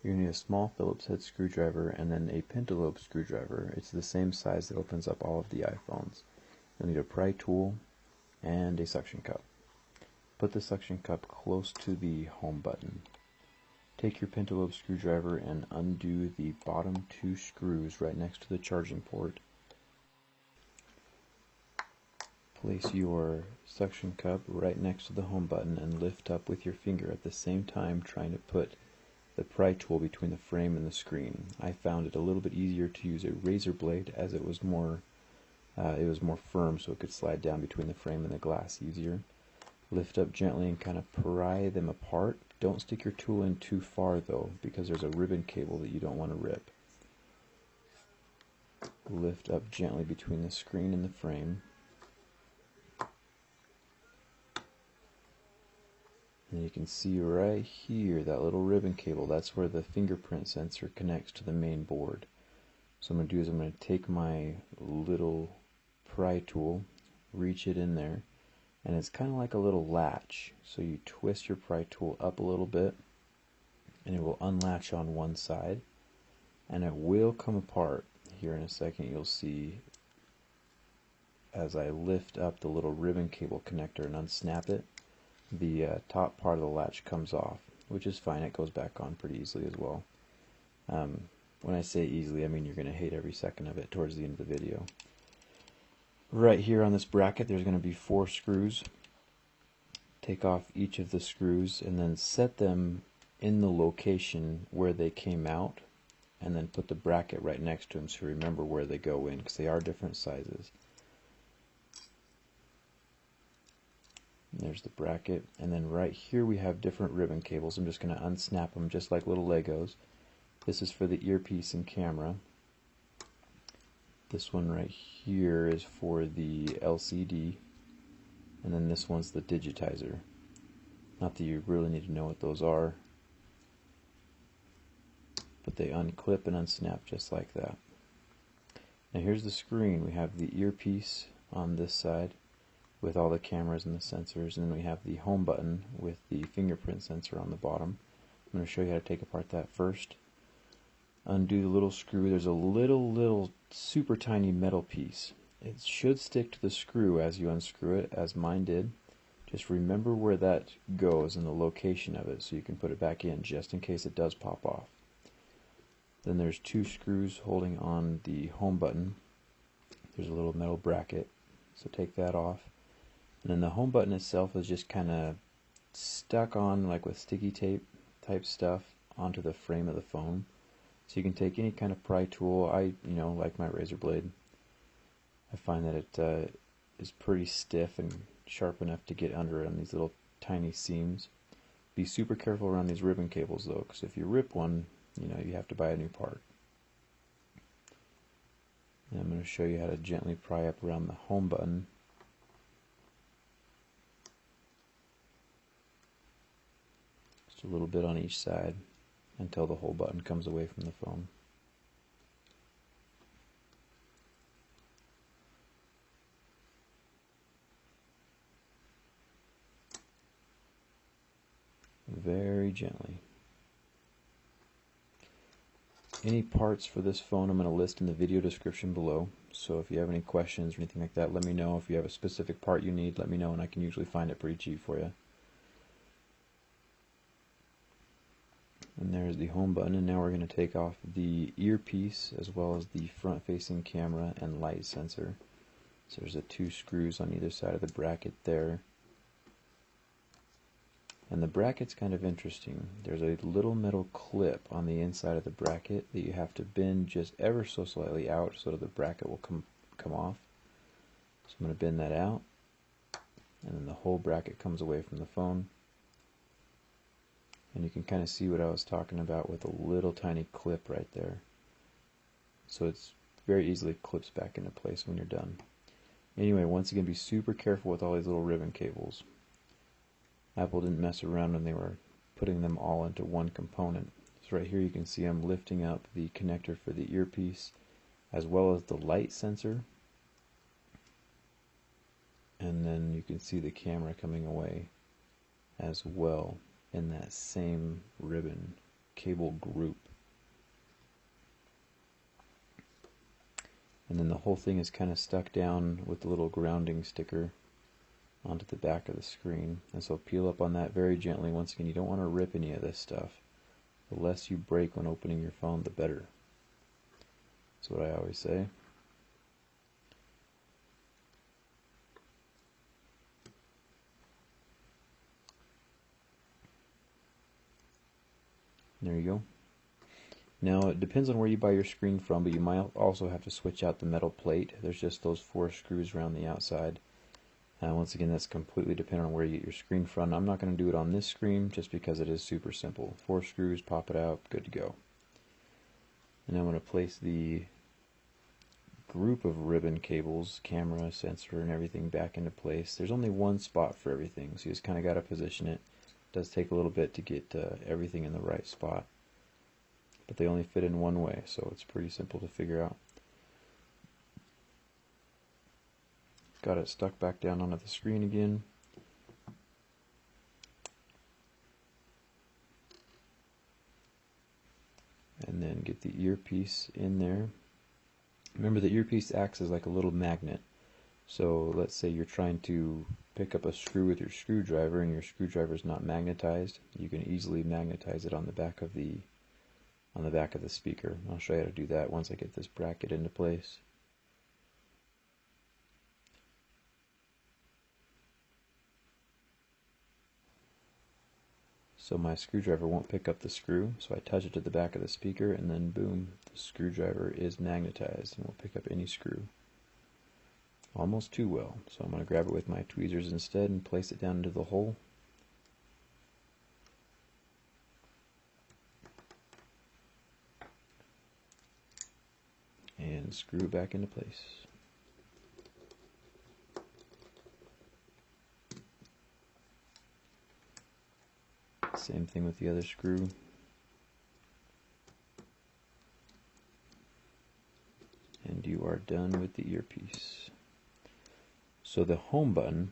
You're going to need a small Phillips head screwdriver and then a pentalobe screwdriver. It's the same size that opens up all of the iPhones. You'll need a pry tool and a suction cup. Put the suction cup close to the home button. Take your pentalobe screwdriver and undo the bottom two screws right next to the charging port. Place your suction cup right next to the home button and lift up with your finger at the same time, trying to put the pry tool between the frame and the screen. I found it a little bit easier to use a razor blade, as it was more firm, so it could slide down between the frame and the glass easier. Lift up gently and kind of pry them apart. Don't stick your tool in too far though, because there's a ribbon cable that you don't want to rip. Lift up gently between the screen and the frame. And you can see right here, that little ribbon cable, that's where the fingerprint sensor connects to the main board. So what I'm going to do is I'm going to take my little pry tool, reach it in there, and it's kind of like a little latch. So you twist your pry tool up a little bit, and it will unlatch on one side, and it will come apart. Here in a second you'll see as I lift up the little ribbon cable connector and unsnap it, the top part of the latch comes off, which is fine. It goes back on pretty easily as well. When I say easily, I mean you're going to hate every second of it towards the end of the video. Right here on this bracket there's going to be 4 screws. Take off each of the screws and then set them in the location where they came out, and then put the bracket right next to them so remember where they go in, because they are different sizes. And there's the bracket, and then right here we have different ribbon cables. I'm just going to unsnap them just like little Legos. This is for the earpiece and camera. This one right here is for the LCD, and then this one's the digitizer. Not that you really need to know what those are, but they unclip and unsnap just like that. Now here's the screen. We have the earpiece on this side with all the cameras and the sensors, and then we have the home button with the fingerprint sensor on the bottom. I'm going to show you how to take apart that first. Undo the little screw. There's a little super tiny metal piece. It should stick to the screw as you unscrew it, as mine did. Just remember where that goes and the location of it so you can put it back in just in case it does pop off. Then there's 2 screws holding on the home button. There's a little metal bracket, so take that off. And then the home button itself is just kind of stuck on, like with sticky tape type stuff, onto the frame of the phone. So you can take any kind of pry tool. I like my razor blade. I find that it is pretty stiff and sharp enough to get under it on these little tiny seams. Be super careful around these ribbon cables though, because if you rip one, you have to buy a new part. And I'm going to show you how to gently pry up around the home button. Just a little bit on each side until the whole button comes away from the phone. Very gently. Any parts for this phone I'm going to list in the video description below, so if you have any questions or anything like that, let me know. If you have a specific part you need, let me know, and I can usually find it pretty cheap for you. And there's the home button, and now we're going to take off the earpiece as well as the front-facing camera and light sensor. So there's the 2 screws on either side of the bracket there. And the bracket's kind of interesting. There's a little metal clip on the inside of the bracket that you have to bend just ever so slightly out so that the bracket will come off. So I'm going to bend that out, and then the whole bracket comes away from the phone. And you can kind of see what I was talking about with a little tiny clip right there. So it's very easily clips back into place when you're done. Anyway, once again, be super careful with all these little ribbon cables. Apple didn't mess around when they were putting them all into one component. So right here you can see I'm lifting up the connector for the earpiece as well as the light sensor. And then you can see the camera coming away as well in that same ribbon. cable group. And then the whole thing is kind of stuck down with the little grounding sticker onto the back of the screen. And so peel up on that very gently. Once again, you don't want to rip any of this stuff. The less you break when opening your phone, the better. That's what I always say. There you go. Now, it depends on where you buy your screen from, but you might also have to switch out the metal plate. There's just those 4 screws around the outside. Once again, that's completely dependent on where you get your screen from. I'm not going to do it on this screen just because it is super simple. 4 screws, pop it out, good to go. And I'm going to place the group of ribbon cables, camera, sensor, and everything back into place. There's only one spot for everything, so you just kind of got to position it. It does take a little bit to get everything in the right spot, but they only fit in one way, so it's pretty simple to figure out. Got it stuck back down onto the screen again. And then get the earpiece in there. Remember, the earpiece acts as like a little magnet. So let's say you're trying to pick up a screw with your screwdriver and your screwdriver is not magnetized. You can easily magnetize it on the back of the speaker. I'll show you how to do that once I get this bracket into place. So my screwdriver won't pick up the screw, so I touch it to the back of the speaker, and then boom, the screwdriver is magnetized and will pick up any screw. Almost too well, so I'm going to grab it with my tweezers instead and place it down into the hole. And screw it back into place. Same thing with the other screw. And you are done with the earpiece. So the home button,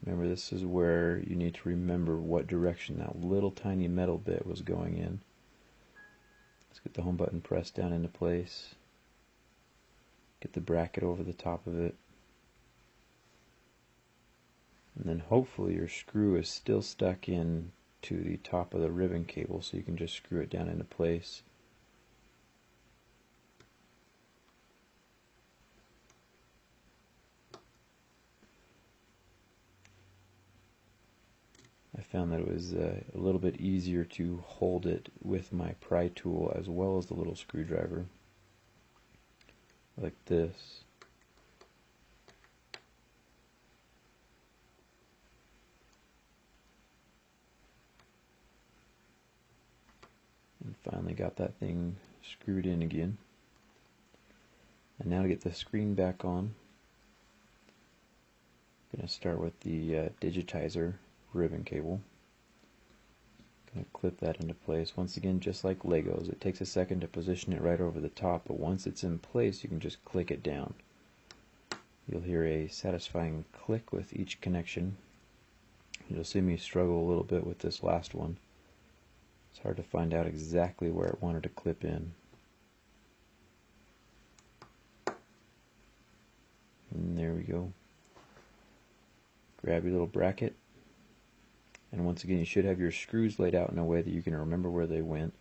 remember, this is where you need to remember what direction that little tiny metal bit was going in. Let's get the home button pressed down into place. Get the bracket over the top of it. And then hopefully your screw is still stuck in to the top of the ribbon cable, so you can just screw it down into place. I found that it was a little bit easier to hold it with my pry tool as well as the little screwdriver, like this. And finally got that thing screwed in again. And now to get the screen back on, I'm going to start with the digitizer ribbon cable. Going to clip that into place. Once again, just like Legos, it takes a second to position it right over the top, but once it's in place, you can just click it down. You'll hear a satisfying click with each connection. You'll see me struggle a little bit with this last one. It's hard to find out exactly where it wanted to clip in. And there we go. Grab your little bracket. And once again, you should have your screws laid out in a way that you can remember where they went.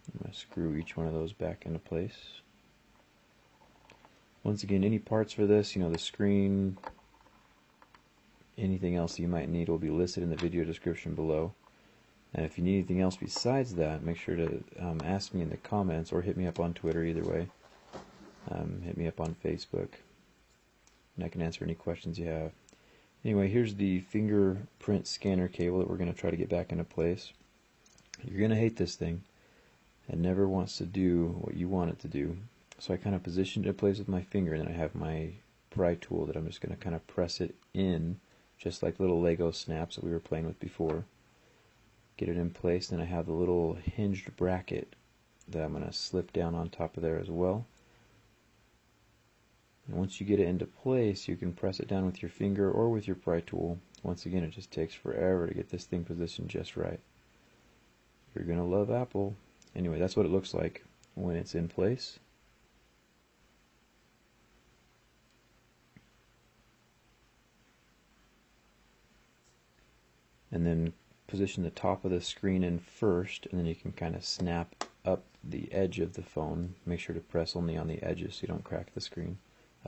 I'm going to screw each one of those back into place. Once again, any parts for this, the screen, anything else you might need will be listed in the video description below. And if you need anything else besides that, make sure to ask me in the comments or hit me up on Twitter, either way. Hit me up on Facebook, and I can answer any questions you have. Anyway, here's the fingerprint scanner cable that we're going to try to get back into place. You're going to hate this thing. It never wants to do what you want it to do. So I kind of positioned it in place with my finger, and then I have my pry tool that I'm just going to kind of press it in, just like little Lego snaps that we were playing with before. Get it in place, then I have the little hinged bracket that I'm going to slip down on top of there as well. And once you get it into place, you can press it down with your finger or with your pry tool, Once again, it just takes forever to get this thing positioned just right. You're going to love Apple. Anyway, that's what it looks like when it's in place. And then position the top of the screen in first, and then you can kind of snap up the edge of the phone. Make sure to press only on the edges so you don't crack the screen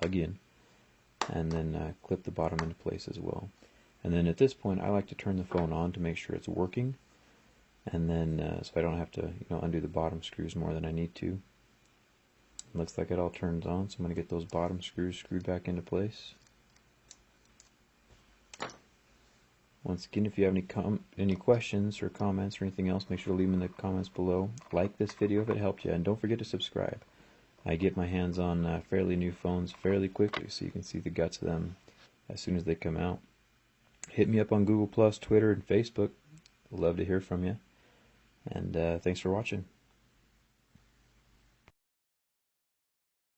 again. And then clip the bottom into place as well. And then at this point, I like to turn the phone on to make sure it's working. And then so I don't have to undo the bottom screws more than I need to. Looks like it all turns on, so I'm going to get those bottom screws screwed back into place. Once again, if you have any questions or comments or anything else, make sure to leave them in the comments below. Like this video if it helped you, and don't forget to subscribe. I get my hands on fairly new phones fairly quickly, so you can see the guts of them as soon as they come out. Hit me up on Google+, Twitter, and Facebook. Love to hear from you. And thanks for watching.